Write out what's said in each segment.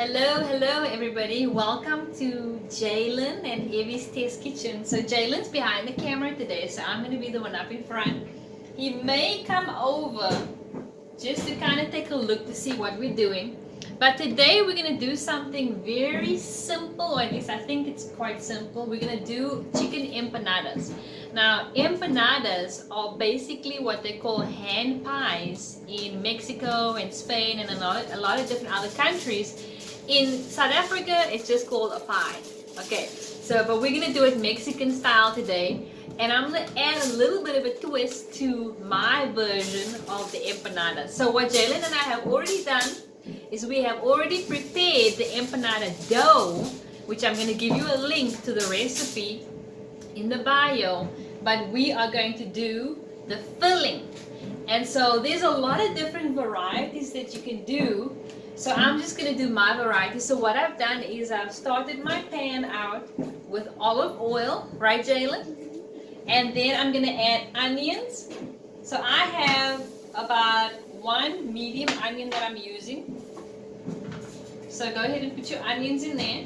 Hello everybody. Welcome to Jalen and Evie's Test Kitchen. So Jalen's behind the camera today, so I'm going to be the one up in front. He may come over just to kind of take a look to see what we're doing. But today we're going to do something very simple, or at least I think it's quite simple. We're going to do chicken empanadas. Now, empanadas are basically what they call hand pies in Mexico and Spain and a lot of different other countries. In South Africa, it's just called a pie. Okay, so but we're gonna do it Mexican style today, and I'm gonna add a little bit of a twist to my version of the empanada. So what Jalen and I have already done is we have already prepared the empanada dough, which I'm gonna give you a link to the recipe in the bio, but we are going to do the filling. And so there's a lot of different varieties that you can do. So I'm just going to do my variety. So what I've done is I've started my pan out with olive oil, right Jalen? And then I'm going to add onions. So I have about one medium onion that I'm using. So go ahead and put your onions in there.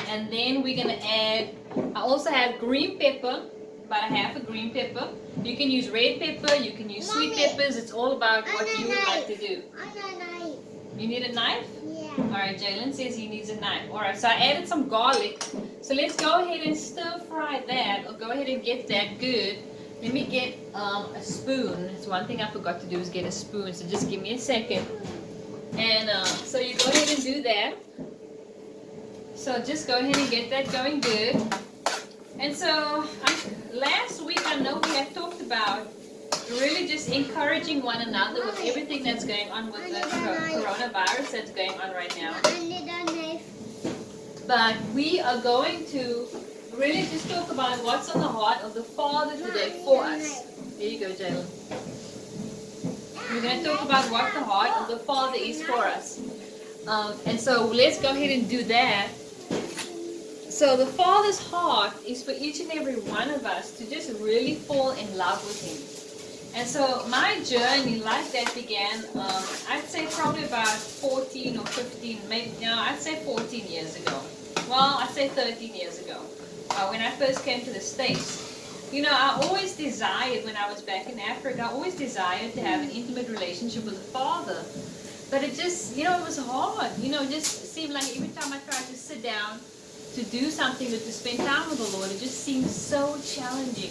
And then we're going to add, I also have green pepper, about a half a green pepper. You can use red pepper, you can use sweet peppers. It's all about what you would like to do. You need a knife? Yeah. Alright, Jalen says he needs a knife. Alright, so I added some garlic. So let's go ahead and stir fry that, or go ahead and get that good. Let me get a spoon. It's one thing I forgot to do is get a spoon, so just give me a second. And so you go ahead and do that. So just go ahead and get that going good. And so last week I know we had talked about really just encouraging one another with everything that's going on with the coronavirus that's going on right now. But we are going to really just talk about what's on the heart of the Father today for us. Here you go, Jalen. We're going to talk about what the heart of the Father is for us. And so let's go ahead and do that. So the Father's heart is for each and every one of us to just really fall in love with Him. And so my journey like that began, I'd say probably about 14 or 15, maybe, no, I'd say 14 years ago. Well, I'd say 13 years ago, when I first came to the States. You know, I always desired, when I was back in Africa, I always desired to have an intimate relationship with the Father. But it just, you know, it was hard. You know, it just seemed like every time I tried to sit down to do something, to spend time with the Lord, it just seemed so challenging.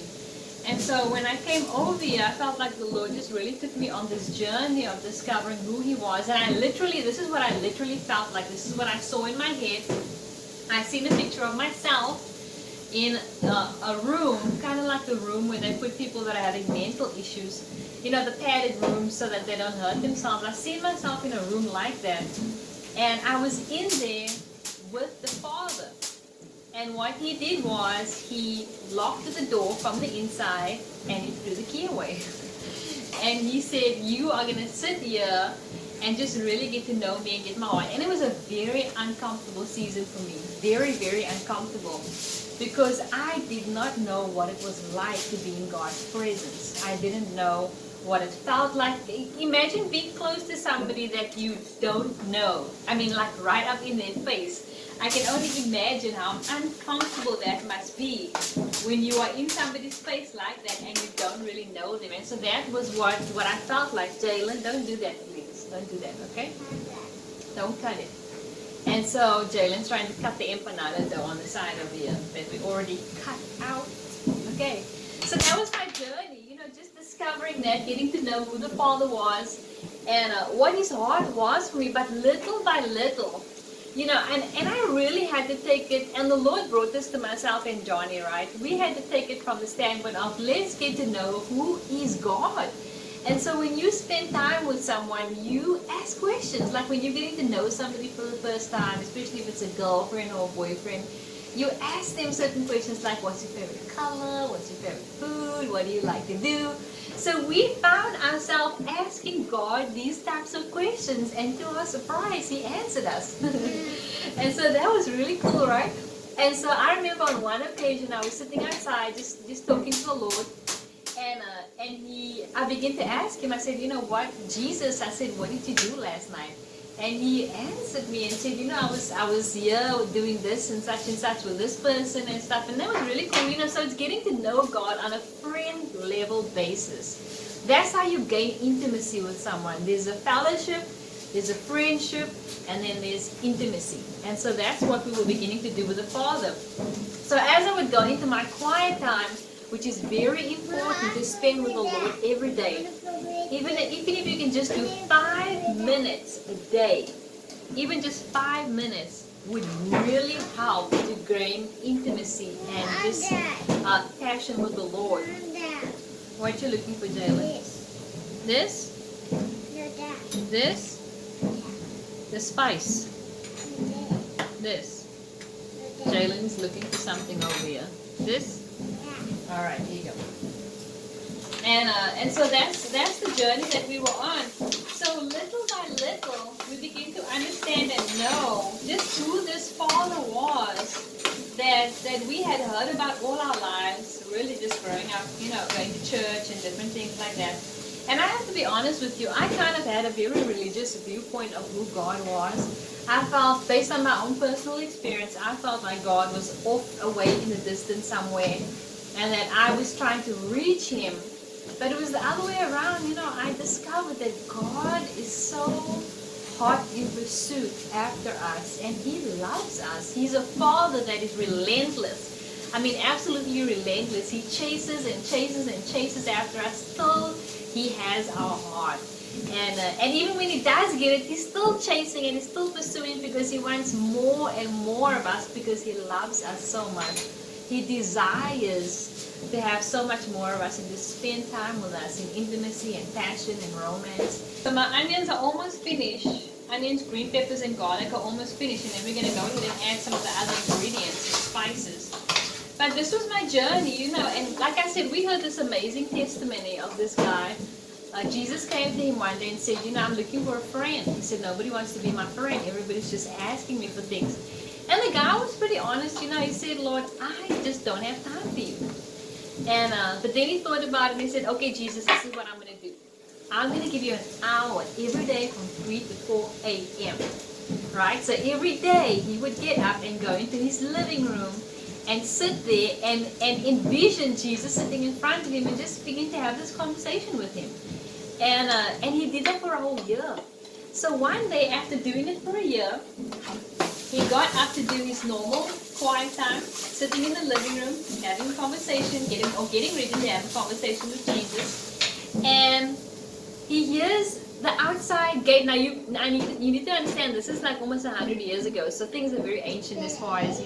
And so when I came over here, I felt like the Lord just really took me on this journey of discovering who He was. And I literally, this is what I literally felt like. This is what I saw in my head. I seen a picture of myself in a room, kind of like the room where they put people that are having mental issues. You know, the padded rooms so that they don't hurt themselves. I seen myself in a room like that. And I was in there with the Father. And what He did was He locked the door from the inside and He threw the key away. And He said, you are going to sit here and just really get to know me and get my heart. And it was a very uncomfortable season for me. Very, very uncomfortable. Because I did not know what it was like to be in God's presence. I didn't know what it felt like. Imagine being close to somebody that you don't know. I mean, like right up in their face. I can only imagine how uncomfortable that must be when you are in somebody's face like that and you don't really know them. And so that was what I felt like. Jalen, don't do that, please. Don't do that, okay? Don't cut it. And so Jalen's trying to cut the empanada dough on the side of here that we already cut out. Okay. So that was my journey, you know, just discovering that, getting to know who the Father was and what His heart was for me, but little by little. You know, and I really had to take it, and the Lord brought this to myself and Johnny, right? We had to take it from the standpoint of, let's get to know who is God. And so when you spend time with someone, you ask questions. Like when you're getting to know somebody for the first time, especially if it's a girlfriend or a boyfriend, you ask them certain questions like, what's your favorite color? What's your favorite food? What do you like to do? So we found ourselves asking God these types of questions, and to our surprise, He answered us. And so that was really cool, right? And so I remember on one occasion, I was sitting outside just talking to the Lord, and I began to ask Him, I said, you know what, Jesus, I said, what did you do last night? And he answered me and said, I was here doing this and such with this person and stuff. And that was really cool, so it's getting to know God on a friend level basis. That's how you gain intimacy with someone. There's a fellowship, there's a friendship, and then there's intimacy. And so that's what we were beginning to do with the Father. So as I would go into my quiet time, which is very important to spend with the Lord every day, even if you can just do 5 minutes a day, even just 5 minutes would really help to gain intimacy and just passion with the Lord. What are you looking for, Jalen? This? This? The spice. This. Jalen's looking for something over here. This? Alright, here you go. And so that's the journey that we were on. So little by little, we begin to understand and know just who this Father was that we had heard about all our lives, really just growing up, going to church and different things like that. And I have to be honest with you, I kind of had a very religious viewpoint of who God was. I felt, based on my own personal experience, I felt like God was off away in the distance somewhere, and that I was trying to reach Him. But it was the other way around. I discovered that God is so hot in pursuit after us, and He loves us. He's a Father that is relentless. I mean, absolutely relentless. He chases and chases and chases after us till He has our heart. And even when He does get it, He's still chasing and He's still pursuing, because He wants more and more of us, because He loves us so much. He desires to have so much more of us and to spend time with us in intimacy and passion and romance. So my onions are almost finished. Onions, green peppers, and garlic are almost finished, and then we're going to go ahead and add some of the other ingredients and spices. But this was my journey, and like I said, we heard this amazing testimony of this guy. Jesus came to him one day and said, I'm looking for a friend. He said, nobody wants to be my friend. Everybody's just asking me for things. And the guy was pretty honest, he said, Lord, I just don't have time for you. And but then he thought about it and he said, okay, Jesus, this is what I'm going to do. I'm going to give you an hour every day from 3 to 4 a.m. Right? So every day he would get up and go into his living room and sit there and envision Jesus sitting in front of him and just begin to have this conversation with him. And he did that for a whole year. So one day, after doing it for a year, he got up to do his normal quiet time, sitting in the living room, having a conversation, getting ready to have a conversation with Jesus. And he hears the outside gate. Now you need to understand, this is like almost 100 years ago, so things are very ancient as far as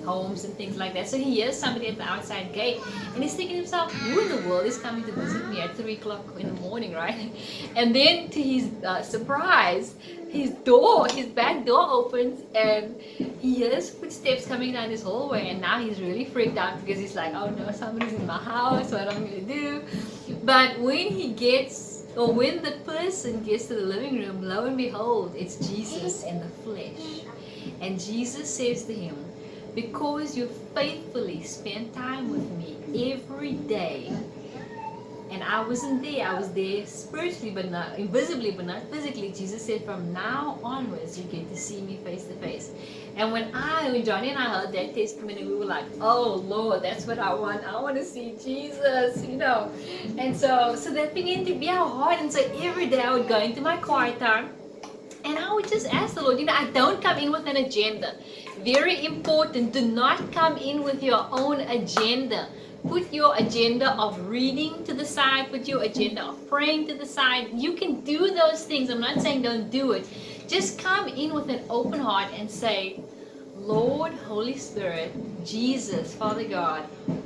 homes and things like that. So he hears somebody at the outside gate, and he's thinking to himself, who in the world is coming to visit me at 3 o'clock in the morning, right? And then to his surprise, his back door opens, and he hears footsteps coming down his hallway, and now he's really freaked out, because he's like, oh no, somebody's in my house, what am I going to do? But when the person gets to the living room, lo and behold, it's Jesus in the flesh. And Jesus says to him, because you faithfully spend time with me every day, and I wasn't there, I was there spiritually, but not invisibly, but not physically. Jesus said, from now onwards, you get to see me face to face. And when Johnny and I heard that testimony, we were like, oh Lord, that's what I want. I want to see Jesus, And so that began to be our heart. And so every day I would go into my quiet time, and I would just ask the Lord, I don't come in with an agenda. Very important, do not come in with your own agenda. Put your agenda of reading to the side, put your agenda of praying to the side. You can do those things. I'm not saying don't do it. Just come in with an open heart and say, Lord, Holy Spirit, Jesus, Father God,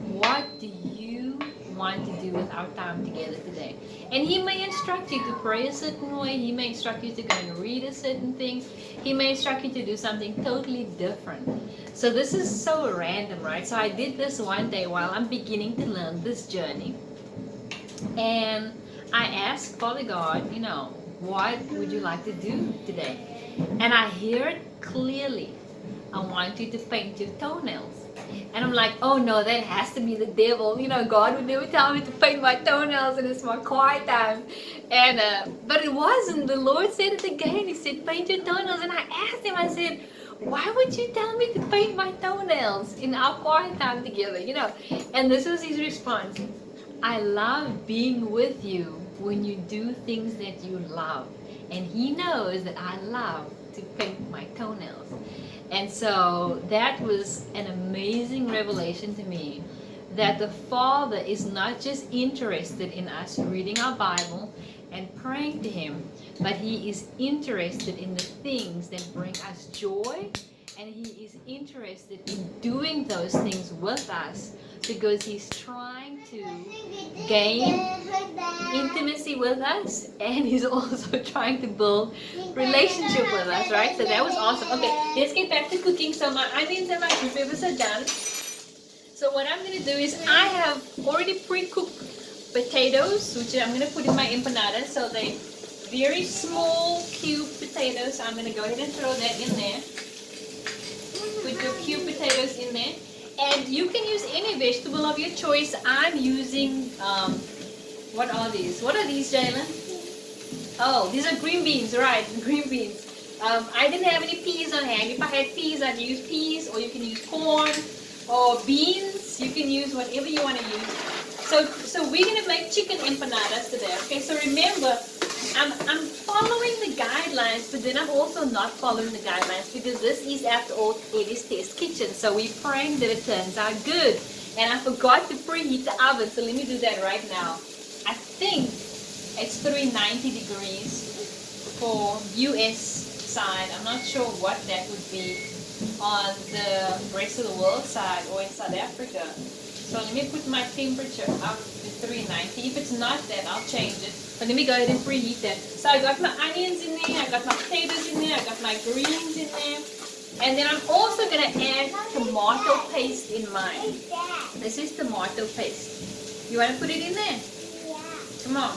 what do you want to do with our time together today? And He may instruct you to pray a certain way. He may instruct you to go and read a certain thing. He may instruct you to do something totally different. So this is so random, right? So I did this one day while I'm beginning to learn this journey. And I asked Father God, what would you like to do today? And I hear it clearly. I want you to paint your toenails. And I'm like, oh no, that has to be the devil. You know, God would never tell me to paint my toenails and it's my quiet time. And but it wasn't. The Lord said it again. He said, paint your toenails. And I asked him, I said, why would you tell me to paint my toenails in our quiet time together? You know, and this was his response. I love being with you when you do things that you love. And he knows that I love to paint my toenails. And so that was an amazing revelation to me, that the Father is not just interested in us reading our Bible and praying to him, but he is interested in the things that bring us joy, and he is interested in doing those things with us because he's trying to gain intimacy with us, and he's also trying to build relationship with us, right? So that was awesome. Okay, let's get back to cooking. So my onions and my green peppers are done. So what I'm going to do is I have already pre-cooked potatoes, which I'm going to put in my empanada. So they very small cube potatoes. I'm going to go ahead and throw that in there. Put your cube potatoes in there. And you can use any vegetable of your choice. I'm using, what are these? What are these, Jalen? Oh, these are green beans, right? Green beans. I didn't have any peas on hand. If I had peas, I'd use peas, or you can use corn or beans. You can use whatever you want to use. So we're going to make chicken empanadas today, okay? So remember, I'm following the guidelines, but then I'm also not following the guidelines because this is, after all, Evie's test kitchen. So we're praying that it turns out good. And I forgot to preheat the oven, so let me do that right now. I think it's 390 degrees for US side. I'm not sure what that would be on the rest of the world side or in South Africa. So let me put my temperature up to 390. If it's not that, I'll change it. But let me go ahead and preheat that. So I got my onions in there, I got my potatoes in there, I got my greens in there. And then I'm also going to add tomato paste in mine. This is tomato paste. You want to put it in there? Yeah. Come on.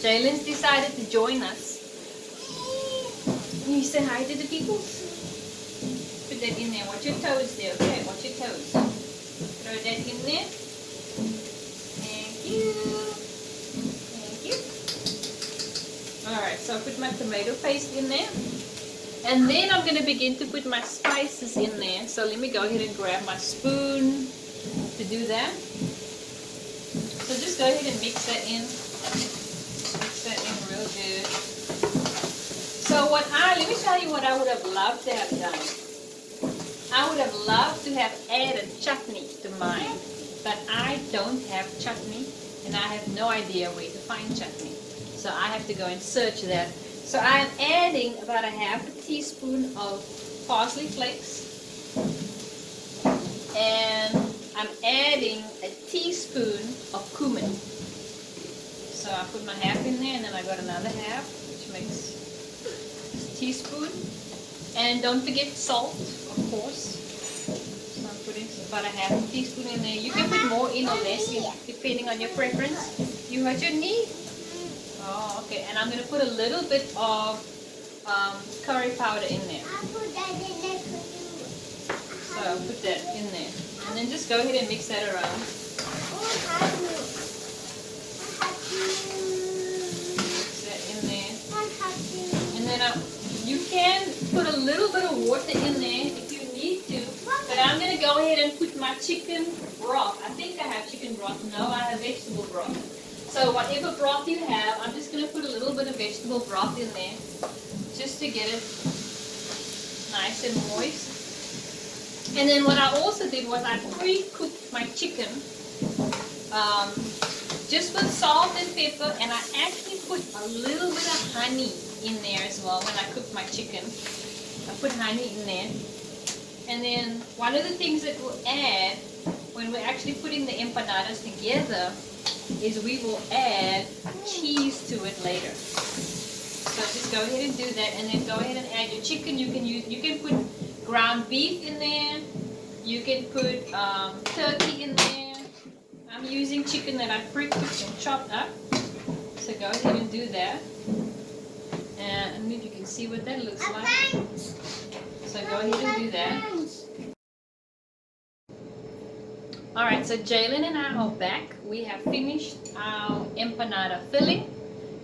Jalen's decided to join us. Can you say hi to the people? Put that in there. Watch your toes there, okay? Watch your toes. Throw that in there. Thank you. Thank you. Alright, so I put my tomato paste in there. And then I'm going to begin to put my spices in there. So let me go ahead and grab my spoon to do that. So just go ahead and mix that in. Mix that in real good. So let me tell you what I would have loved to have done. I would have loved to have added chutney to mine, but I don't have chutney, and I have no idea where to find chutney. So I have to go and search that. So I'm adding about a half a teaspoon of parsley flakes, and I'm adding a teaspoon of cumin. So I put my half in there, and then I got another half, which makes a teaspoon. And don't forget salt, of course. So I'm putting about a half a teaspoon in there. You can put more in or less, depending on your preference. You hurt your knee? Oh, okay. And I'm going to put a little bit of curry powder in there. I'll put that in there for you. So I'll put that in there. And then just go ahead and mix that around. Mix that in there. And then you can put a little bit of water in there if you need to. But I'm going to go ahead and put my chicken broth. I think I have chicken broth. No, I have vegetable broth. So whatever broth you have, I'm just going to put a little bit of vegetable broth in there just to get it nice and moist. And then what I also did was I pre-cooked my chicken just with salt and pepper, and I actually put a little bit of honey in there as well when I cooked my chicken. I put honey in there. And then one of the things that we'll add when we're actually putting the empanadas together is we will add cheese to it later. So just go ahead and do that, and then go ahead and add your chicken. You can put ground beef in there. You can put turkey in there. I'm using chicken that I pre-cooked and chopped up. So go ahead and do that. And I don't know if you can see what that looks like. So go ahead and do that. Alright, so Jalen and I are back. We have finished our empanada filling.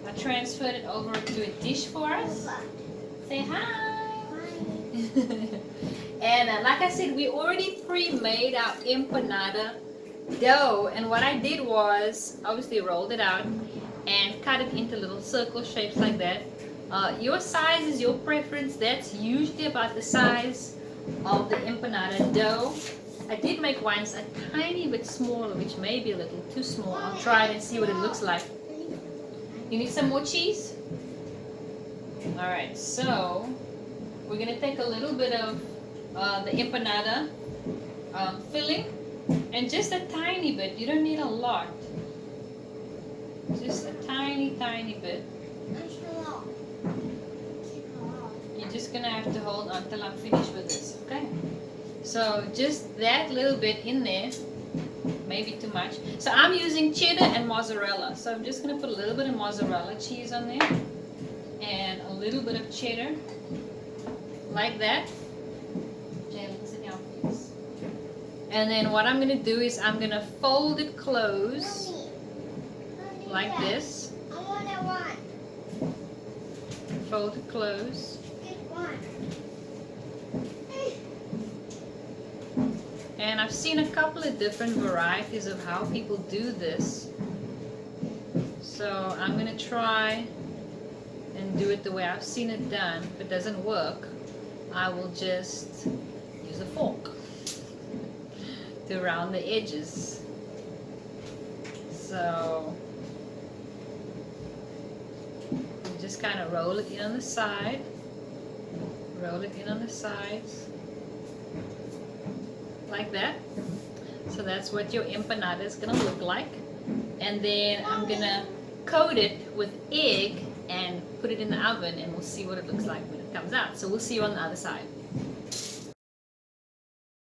I transferred it over to a dish for us. Say hi! And like I said, we already pre-made our empanada dough. And what I did was, obviously rolled it out and cut it into little circle shapes like that. Your size is your preference. That's usually about the size of the empanada dough. I did make ones a tiny bit smaller, which may be a little too small. I'll try it and see what it looks like. You need some more cheese? Alright, so we're going to take a little bit of the empanada filling and just a tiny bit. You don't need a lot. Just a tiny bit. You're just going to have to hold on till I'm finished with this, okay? So just that little bit in there, maybe too much. So I'm using cheddar and mozzarella. So I'm just going to put a little bit of mozzarella cheese on there and a little bit of cheddar, like that. Jalen, sit down, please. And then what I'm going to do is I'm going to fold it close like this. I want one. Fold it close. And I've seen a couple of different varieties of how people do this. So I'm going to try and do it the way I've seen it done. If it doesn't work, I will just use a fork to round the edges. So you just kind of roll it in on the side. Roll it in on the sides. Like that. So that's what your empanada is going to look like. And then I'm going to coat it with egg and put it in the oven, and we'll see what it looks like when it comes out. So we'll see you on the other side.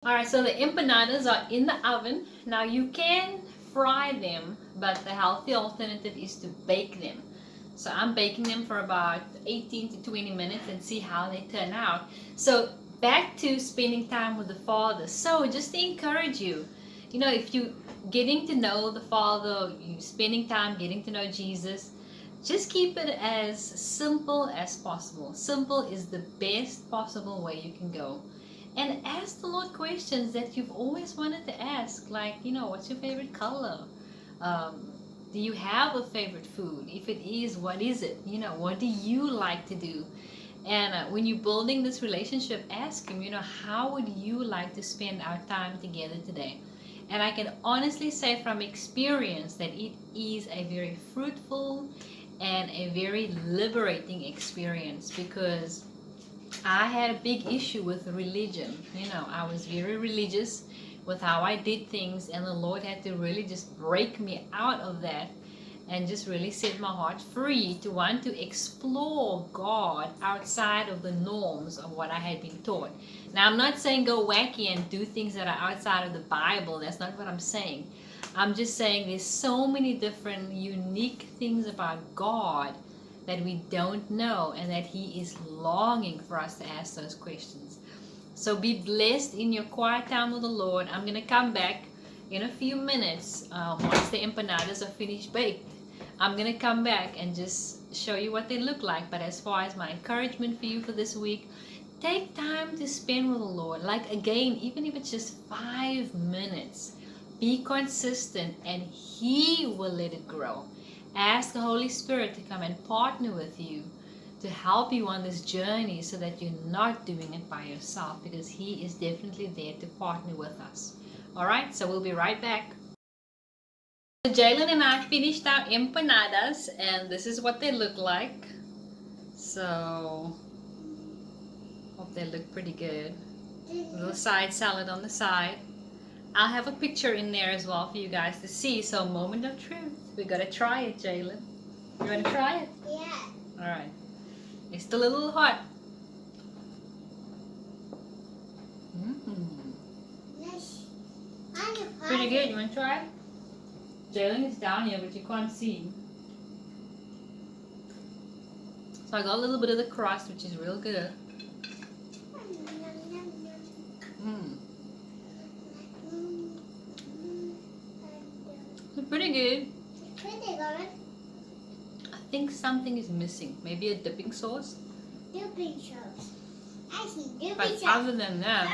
Alright, so the empanadas are in the oven. Now you can fry them, but the healthy alternative is to bake them. So I'm baking them for about 18 to 20 minutes and see how they turn out. So back to spending time with the Father. So just to encourage you, you know, if you getting to know the Father, you spending time getting to know Jesus, just keep it as simple as possible. Simple is the best possible way you can go. And ask the Lord questions that you've always wanted to ask, like, you know, what's your favorite color? Do you have a favorite food? If it is, what is it? You know, what do you like to do? And when you're building this relationship, ask Him, you know, how would you like to spend our time together today? And I can honestly say from experience that it is a very fruitful and a very liberating experience, because I had a big issue with religion. You know, I was very religious with how I did things, and the Lord had to really just break me out of that and just really set my heart free to want to explore God outside of the norms of what I had been taught. Now, I'm not saying go wacky and do things that are outside of the Bible. That's not what I'm saying. I'm just saying there's so many different unique things about God that we don't know, and that He is longing for us to ask those questions. So be blessed in your quiet time with the Lord. I'm going to come back in a few minutes once the empanadas are finished baked. I'm going to come back and just show you what they look like. But as far as my encouragement for you for this week, take time to spend with the Lord. Like, again, even if it's just 5 minutes, be consistent and He will let it grow. Ask the Holy Spirit to come and partner with you to help you on this journey, so that you're not doing it by yourself, because He is definitely there to partner with us. Alright, so we'll be right back. So Jalen and I finished our empanadas, and this is what they look like. So, hope they look pretty good. A little side salad on the side. I'll have a picture in there as well for you guys to see. So, moment of truth. We gotta try it, Jalen. You wanna try it? Yeah. Alright. It's still a little hot. Pretty good. You want to try it? Jalen is down here, but you can't see. So I got a little bit of the crust, which is real good. Pretty good. Pretty good. I think something is missing. Maybe a dipping sauce. Dipping sauce. I see dipping But sauce. other than that,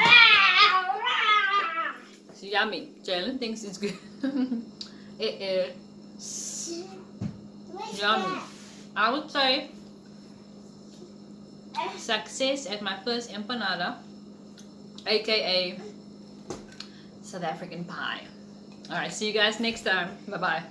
it's yummy. Jalen thinks it's good. It is What's yummy. that? I would say success at my first empanada, aka South African pie. Alright, see you guys next time. Bye bye.